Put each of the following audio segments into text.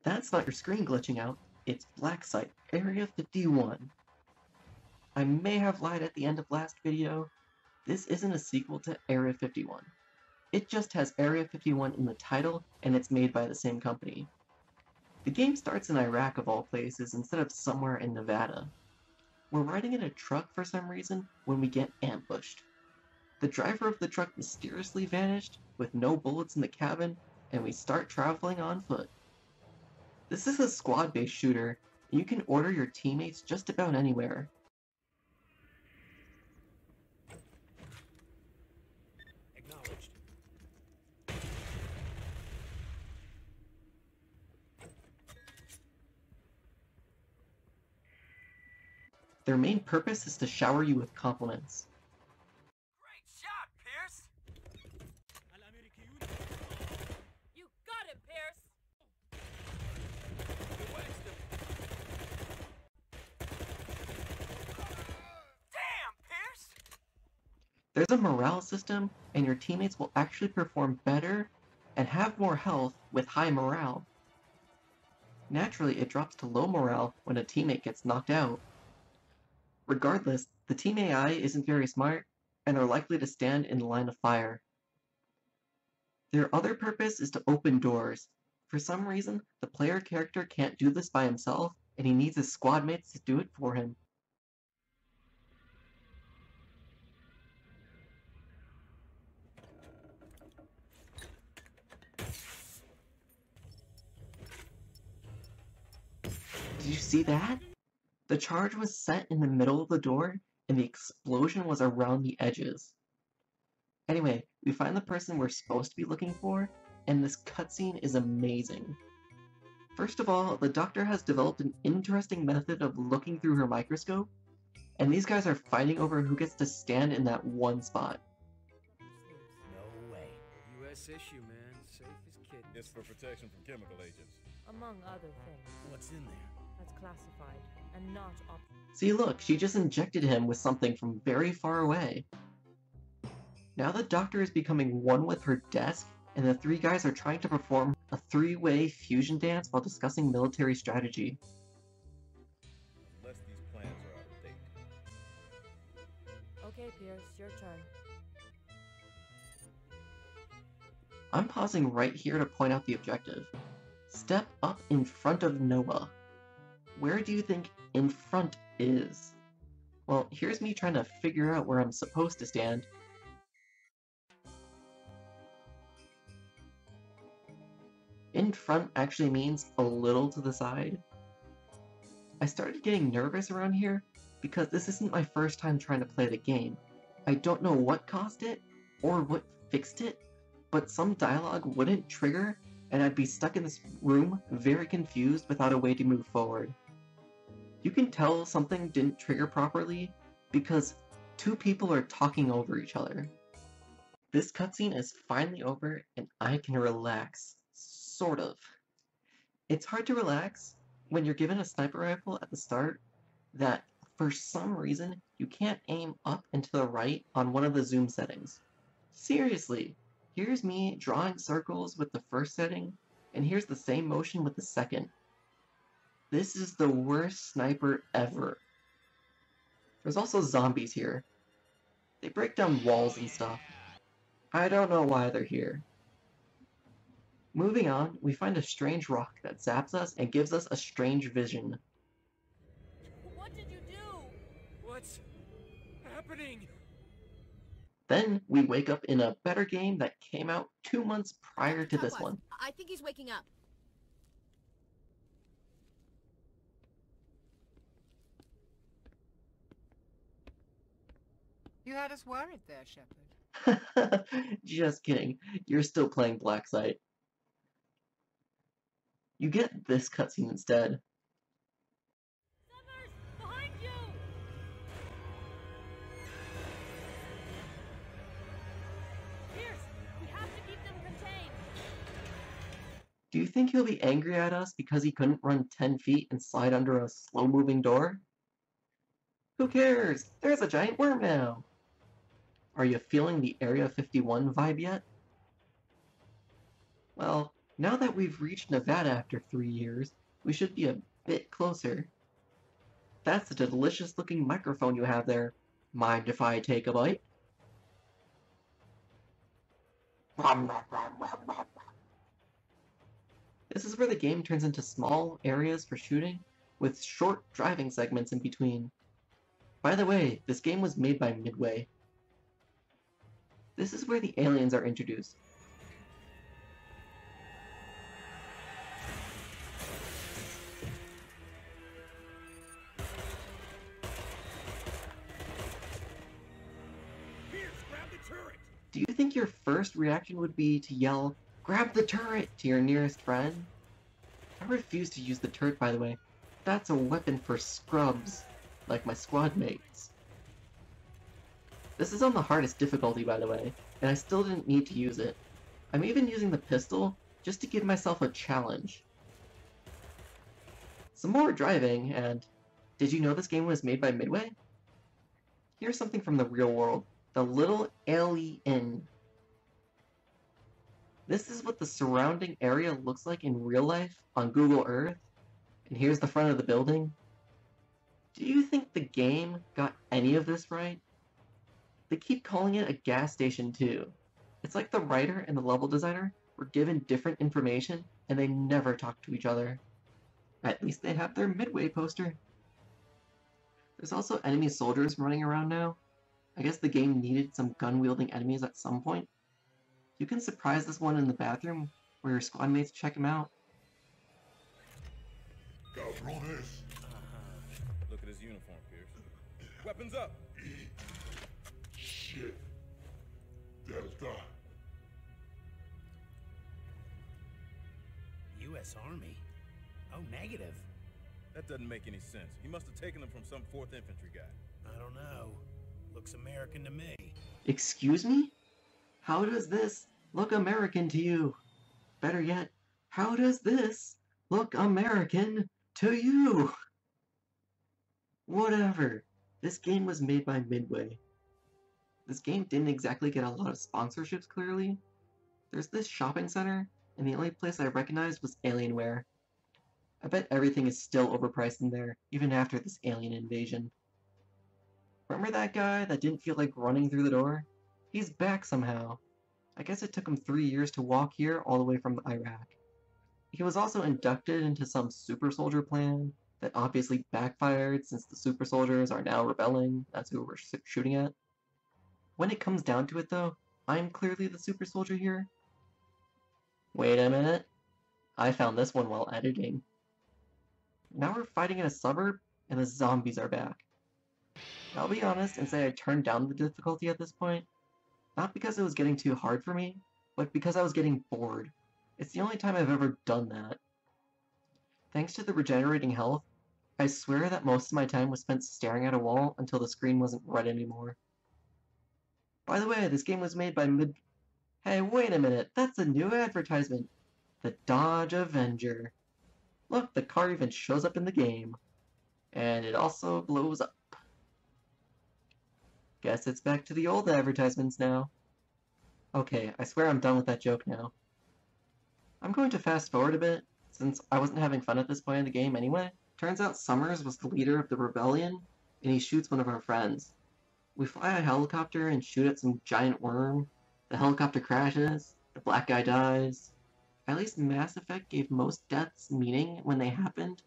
That's not your screen glitching out, it's Blacksite, Area 51. I may have lied at the end of last video. This isn't a sequel to Area 51. It just has Area 51 in the title, and it's made by the same company. The game starts in Iraq of all places instead of somewhere in Nevada. We're riding in a truck for some reason when we get ambushed. The driver of the truck mysteriously vanished, with no bullets in the cabin, and we start traveling on foot. This is a squad-based shooter, and you can order your teammates just about anywhere. Acknowledged. Their main purpose is to shower you with compliments. Great shot, Pierce! You got it, Pierce! You waxed him. Damn, Pierce! There's a morale system, and your teammates will actually perform better and have more health with high morale. Naturally, it drops to low morale when a teammate gets knocked out. Regardless, the team AI isn't very smart, and are likely to stand in the line of fire. Their other purpose is to open doors. For some reason, the player character can't do this by himself, and he needs his squad mates to do it for him. Did you see that? The charge was set in the middle of the door, and the explosion was around the edges. Anyway, we find the person we're supposed to be looking for, and this cutscene is amazing. First of all, the doctor has developed an interesting method of looking through her microscope, and these guys are fighting over who gets to stand in that one spot. No way. U.S. issue, man. Safe as kidding. It's for protection from chemical agents. Among other things. What's in there? That's classified and not op. See, look, she just injected him with something from very far away. Now the doctor is becoming one with her desk, and the three guys are trying to perform a three-way fusion dance while discussing military strategy. Unless these plans are out of date. Okay, Pierce, your turn. I'm pausing right here to point out the objective. Step up in front of Noah. Where do you think in front is? Well, here's me trying to figure out where I'm supposed to stand. In front actually means a little to the side. I started getting nervous around here because this isn't my first time trying to play the game. I don't know what caused it or what fixed it, but some dialogue wouldn't trigger and I'd be stuck in this room very confused without a way to move forward. You can tell something didn't trigger properly because two people are talking over each other. This cutscene is finally over and I can relax. Sort of. It's hard to relax when you're given a sniper rifle at the start that, for some reason, you can't aim up and to the right on one of the zoom settings. Seriously, here's me drawing circles with the first setting, and here's the same motion with the second. This is the worst sniper ever. There's also zombies here. They break down walls and stuff. I don't know why they're here. Moving on, we find a strange rock that zaps us and gives us a strange vision. What did you do? What's happening? Then we wake up in a better game that came out 2 months prior to this one. I think he's waking up. You had us worried there, Shepard. Just kidding, you're still playing Blacksite. You get this cutscene instead. Summers, behind you! Pierce, we have to keep them contained. Do you think he'll be angry at us because he couldn't run 10 feet and slide under a slow-moving door? Who cares? There's a giant worm now! Are you feeling the Area 51 vibe yet? Well, Now that we've reached Nevada after 3 years, we should be a bit closer. That's a delicious looking microphone you have there. Mind if I take a bite? This is where the game turns into small areas for shooting, with short driving segments in between. By the way, this game was made by Midway. This is where the aliens are introduced. Pierce, grab the turret! Do you think your first reaction would be to yell, "Grab the turret!" to your nearest friend? I refuse to use the turret, by the way. That's a weapon for scrubs, like my squad mates. This is on the hardest difficulty, by the way, and I still didn't need to use it. I'm even using the pistol just to give myself a challenge. Some more driving, and did you know this game was made by Midway? Here's something from the real world. The little Elliote. This is what the surrounding area looks like in real life on Google Earth, and here's the front of the building. Do you think the game got any of this right? They keep calling it a gas station too. It's like the writer and the level designer were given different information and they never talk to each other. At least they have their Midway poster. There's also enemy soldiers running around now. I guess the game needed some gun-wielding enemies at some point. You can surprise this one in the bathroom where your squad mates check him out. Cabrones! Look at his uniform, Pierce. Weapons up! Shit. Delta. U.S. Army? Oh, negative. That doesn't make any sense. He must have taken them from some 4th Infantry guy. I don't know. Looks American to me. Excuse me? How does this look American to you? Better yet, how does this look American to you? Whatever. This game was made by Midway. This game didn't exactly get a lot of sponsorships, clearly. There's this shopping center, and the only place I recognized was Alienware. I bet everything is still overpriced in there, even after this alien invasion. Remember that guy that didn't feel like running through the door? He's back somehow. I guess it took him 3 years to walk here all the way from Iraq. He was also inducted into some super soldier plan that obviously backfired since the super soldiers are now rebelling. That's who we're shooting at. When it comes down to it though, I'm clearly the super soldier here. Wait a minute. I found this one while editing. Now we're fighting in a suburb, and the zombies are back. I'll be honest and say I turned down the difficulty at this point. Not because it was getting too hard for me, but because I was getting bored. It's the only time I've ever done that. Thanks to the regenerating health, I swear that most of my time was spent staring at a wall until the screen wasn't red anymore. By the way, this game was made by Hey, wait a minute, that's a new advertisement. The Dodge Avenger. Look, the car even shows up in the game. And it also blows up. Guess it's back to the old advertisements now. Okay, I swear I'm done with that joke now. I'm going to fast forward a bit, since I wasn't having fun at this point in the game anyway. Turns out Summers was the leader of the rebellion, and he shoots one of our friends. We fly a helicopter and shoot at some giant worm. The helicopter crashes, the black guy dies. At least Mass Effect gave most deaths meaning when they happened.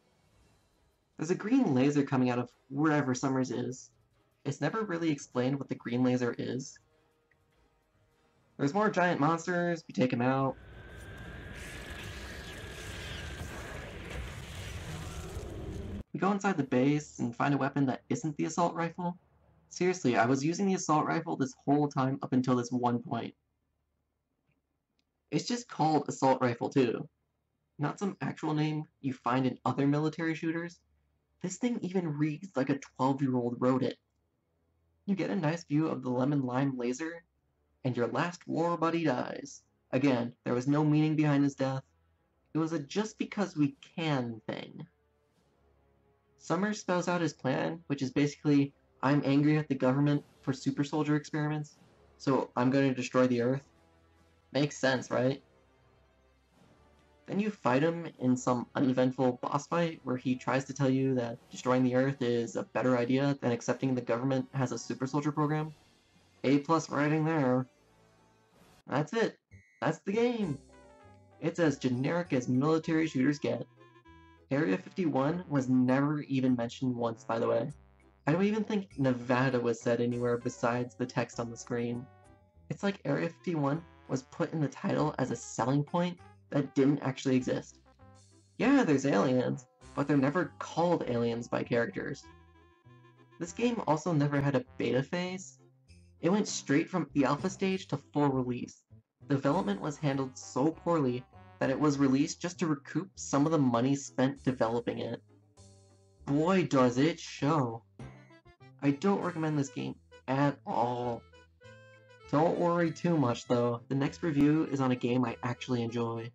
There's a green laser coming out of wherever Summers is. It's never really explained what the green laser is. There's more giant monsters, we take them out. We go inside the base and find a weapon that isn't the assault rifle. Seriously, I was using the assault rifle this whole time up until this one point. It's just called assault rifle too. Not some actual name you find in other military shooters. This thing even reads like a 12-year-old wrote it. You get a nice view of the lemon lime laser, and your last war buddy dies. Again, there was no meaning behind his death. It was a just because we can thing. Summers spells out his plan, which is basically, I'm angry at the government for super soldier experiments, so I'm going to destroy the Earth. Makes sense, right? Then you fight him in some uneventful boss fight where he tries to tell you that destroying the Earth is a better idea than accepting the government has a super soldier program. A+ writing there. That's it. That's the game. It's as generic as military shooters get. Area 51 was never even mentioned once, by the way. I don't even think Nevada was said anywhere besides the text on the screen. It's like Area 51 was put in the title as a selling point that didn't actually exist. Yeah, there's aliens, but they're never called aliens by characters. This game also never had a beta phase. It went straight from the alpha stage to full release. Development was handled so poorly that it was released just to recoup some of the money spent developing it. Boy, does it show. I don't recommend this game at all. Don't worry too much though, the next review is on a game I actually enjoy.